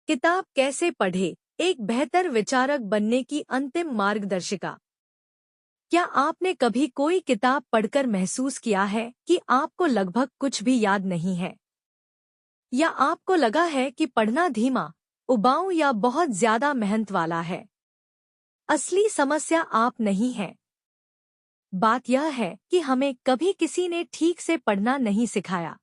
किताब कैसे पढ़े, एक बेहतर विचारक बनने की अंतिम मार्गदर्शिका। क्या आपने कभी कोई किताब पढ़कर महसूस किया है कि आपको लगभग कुछ भी याद नहीं है? या आपको लगा है कि पढ़ना धीमा, उबाऊ या बहुत ज्यादा मेहनत वाला है? असली समस्या आप नहीं है। बात यह है कि हमें कभी किसी ने ठीक से पढ़ना नहीं सिखाया।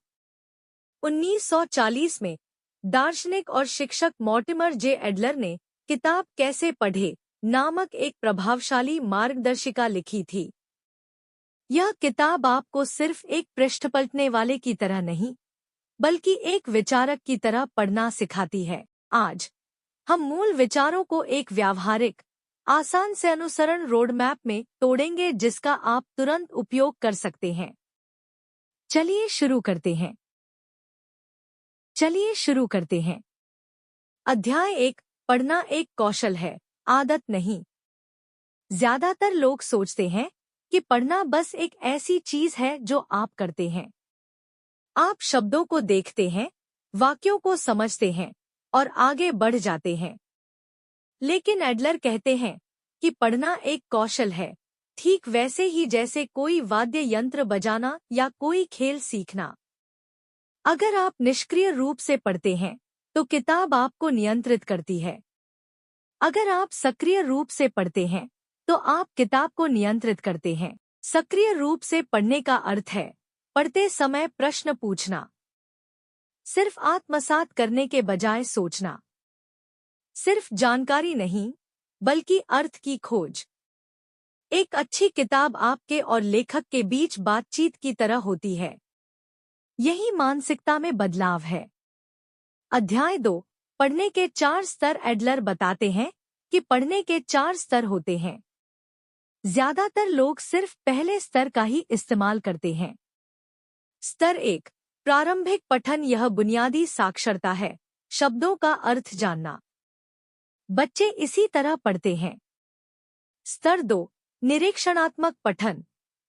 1940 में दार्शनिक और शिक्षक मॉर्टिमर जे एडलर ने किताब कैसे पढ़े नामक एक प्रभावशाली मार्गदर्शिका लिखी थी। यह किताब आपको सिर्फ एक पृष्ठ पलटने वाले की तरह नहीं, बल्कि एक विचारक की तरह पढ़ना सिखाती है। आज हम मूल विचारों को एक व्यावहारिक, आसान से अनुसरण रोडमैप में तोड़ेंगे जिसका आप तुरंत उपयोग कर सकते हैं। चलिए शुरू करते हैं। अध्याय 1। पढ़ना एक कौशल है, आदत नहीं। ज्यादातर लोग सोचते हैं कि पढ़ना बस एक ऐसी चीज है जो आप करते हैं। आप शब्दों को देखते हैं, वाक्यों को समझते हैं और आगे बढ़ जाते हैं। लेकिन एडलर कहते हैं कि पढ़ना एक कौशल है, ठीक वैसे ही जैसे कोई वाद्य यंत्र बजाना या कोई खेल सीखना। अगर आप निष्क्रिय रूप से पढ़ते हैं, तो किताब आपको नियंत्रित करती है। अगर आप सक्रिय रूप से पढ़ते हैं, तो आप किताब को नियंत्रित करते हैं। सक्रिय रूप से पढ़ने का अर्थ है पढ़ते समय प्रश्न पूछना, सिर्फ आत्मसात करने के बजाय सोचना। सिर्फ जानकारी नहीं, बल्कि अर्थ की खोज। एक अच्छी किताब आपके और लेखक के बीच बातचीत की तरह होती है। यही मानसिकता में बदलाव है। अध्याय 2। पढ़ने के 4 स्तर। एडलर बताते हैं कि पढ़ने के 4 स्तर होते हैं। ज्यादातर लोग सिर्फ पहले स्तर का ही इस्तेमाल करते हैं। स्तर 1। प्रारंभिक पठन। यह बुनियादी साक्षरता है, शब्दों का अर्थ जानना। बच्चे इसी तरह पढ़ते हैं। स्तर 2। निरीक्षणात्मक पठन।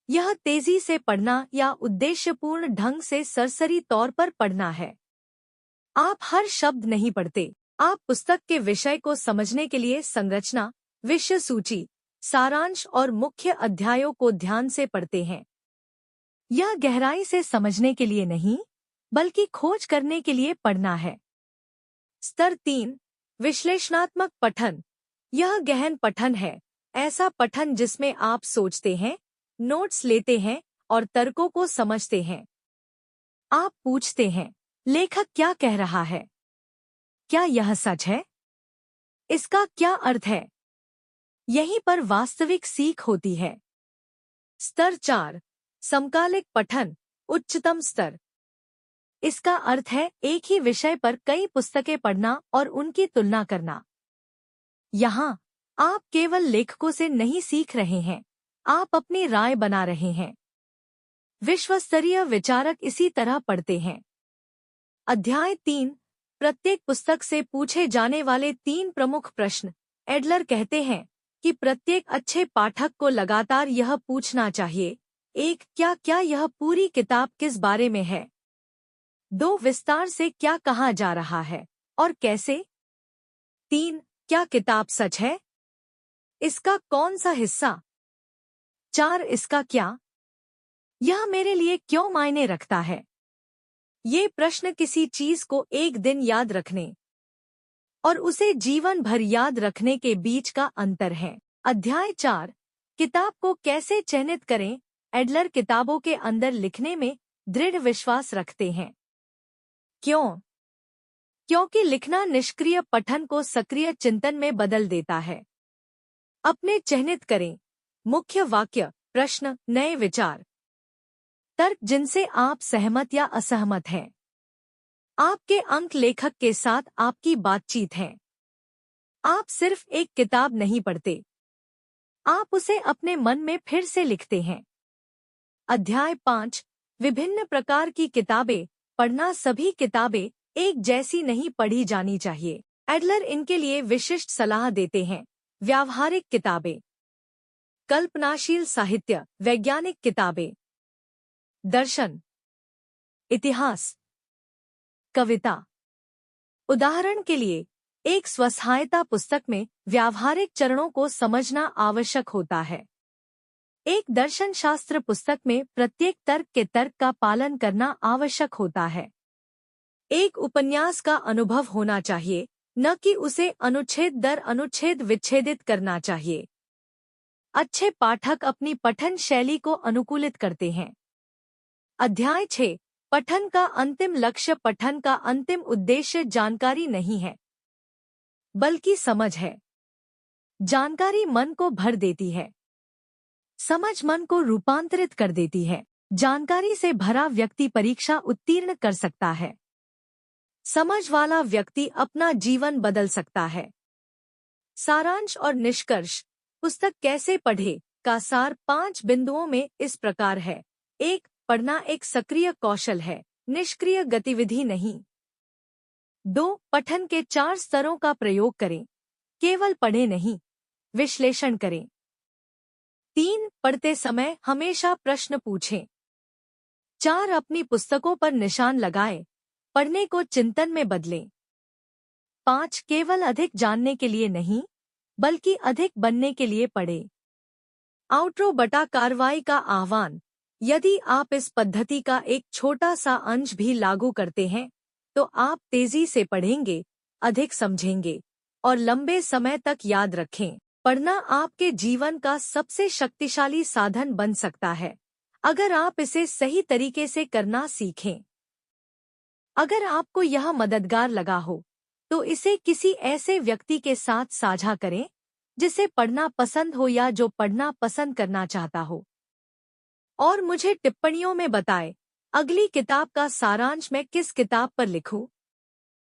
यह तेजी से पढ़ना या उद्देश्यपूर्ण ढंग से सरसरी तौर पर पढ़ना है। आप हर शब्द नहीं पढ़ते, आप पुस्तक के विषय को समझने के लिए संरचना, विषय सूची, सारांश और मुख्य अध्यायों को ध्यान से पढ़ते हैं। यह गहराई से समझने के लिए नहीं, बल्कि खोज करने के लिए पढ़ना है। स्तर 3। विश्लेषणात्मक पठन। यह गहन पठन है, ऐसा पठन जिसमें आप सोचते हैं, नोट्स लेते हैं और तर्कों को समझते हैं। आप पूछते हैं, लेखक क्या कह रहा है? क्या यह सच है? इसका क्या अर्थ है? यहीं पर वास्तविक सीख होती है। स्तर 4। समकालिक पठन, उच्चतम स्तर। इसका अर्थ है एक ही विषय पर कई पुस्तकें पढ़ना और उनकी तुलना करना। यहाँ आप केवल लेखकों से नहीं सीख रहे हैं, आप अपनी राय बना रहे हैं। विश्वस्तरीय विचारक इसी तरह पढ़ते हैं। अध्याय 3। प्रत्येक पुस्तक से पूछे जाने वाले 3 प्रमुख प्रश्न। एडलर कहते हैं कि प्रत्येक अच्छे पाठक को लगातार यह पूछना चाहिए। 1। क्या यह पूरी किताब किस बारे में है? 2। विस्तार से क्या कहा जा रहा है और कैसे? 3। क्या किताब सच है? इसका कौन सा हिस्सा? 4। इसका क्या? यह मेरे लिए क्यों मायने रखता है? ये प्रश्न किसी चीज को एक दिन याद रखने और उसे जीवन भर याद रखने के बीच का अंतर है। अध्याय 4। किताब को कैसे चयनित करें। एडलर किताबों के अंदर लिखने में दृढ़ विश्वास रखते हैं। क्यों? क्योंकि लिखना निष्क्रिय पठन को सक्रिय चिंतन में बदल देता है। अपने चयनित करें। मुख्य वाक्य, प्रश्न, नए विचार, तर्क जिनसे आप सहमत या असहमत हैं। आपके अंक लेखक के साथ आपकी बातचीत है। आप सिर्फ एक किताब नहीं पढ़ते, आप उसे अपने मन में फिर से लिखते हैं। अध्याय 5। विभिन्न प्रकार की किताबें पढ़ना। सभी किताबें एक जैसी नहीं पढ़ी जानी चाहिए। एडलर इनके लिए विशिष्ट सलाह देते हैं। व्यावहारिक किताबें, कल्पनाशील साहित्य, वैज्ञानिक किताबें, दर्शन, इतिहास, कविता। उदाहरण के लिए एक स्वसहायता पुस्तक में व्यावहारिक चरणों को समझना आवश्यक होता है। एक दर्शन शास्त्र पुस्तक में प्रत्येक तर्क के तर्क का पालन करना आवश्यक होता है। एक उपन्यास का अनुभव होना चाहिए, न कि उसे अनुच्छेद दर अनुच्छेद विच्छेदित करना चाहिए। अच्छे पाठक अपनी पठन शैली को अनुकूलित करते हैं। अध्याय 6। पठन का अंतिम लक्ष्य। पठन का अंतिम उद्देश्य जानकारी नहीं है, बल्कि समझ है। जानकारी मन को भर देती है, समझ मन को रूपांतरित कर देती है। जानकारी से भरा व्यक्ति परीक्षा उत्तीर्ण कर सकता है। समझ वाला व्यक्ति अपना जीवन बदल सकता है। सारांश और निष्कर्ष। पुस्तक कैसे पढ़े का सार 5 बिंदुओं में इस प्रकार है। 1. पढ़ना एक सक्रिय कौशल है, निष्क्रिय गतिविधि नहीं। 2. पठन के 4 स्तरों का प्रयोग करें, केवल पढ़े नहीं, विश्लेषण करें। 3. पढ़ते समय हमेशा प्रश्न पूछें। 4. अपनी पुस्तकों पर निशान लगाएं, पढ़ने को चिंतन में बदलें। 5. केवल अधिक जानने के लिए नहीं, बल्कि अधिक बनने के लिए पढ़ें। आउट्रो बटा कार्रवाई का आह्वान। यदि आप इस पद्धति का एक छोटा सा अंश भी लागू करते हैं, तो आप तेजी से पढ़ेंगे, अधिक समझेंगे और लंबे समय तक याद रखें। पढ़ना आपके जीवन का सबसे शक्तिशाली साधन बन सकता है, अगर आप इसे सही तरीके से करना सीखें। अगर आपको यह मददगार लगा हो, तो इसे किसी ऐसे व्यक्ति के साथ साझा करें जिसे पढ़ना पसंद हो या जो पढ़ना पसंद करना चाहता हो। और मुझे टिप्पणियों में बताएं, अगली किताब का सारांश मैं किस किताब पर लिखूं।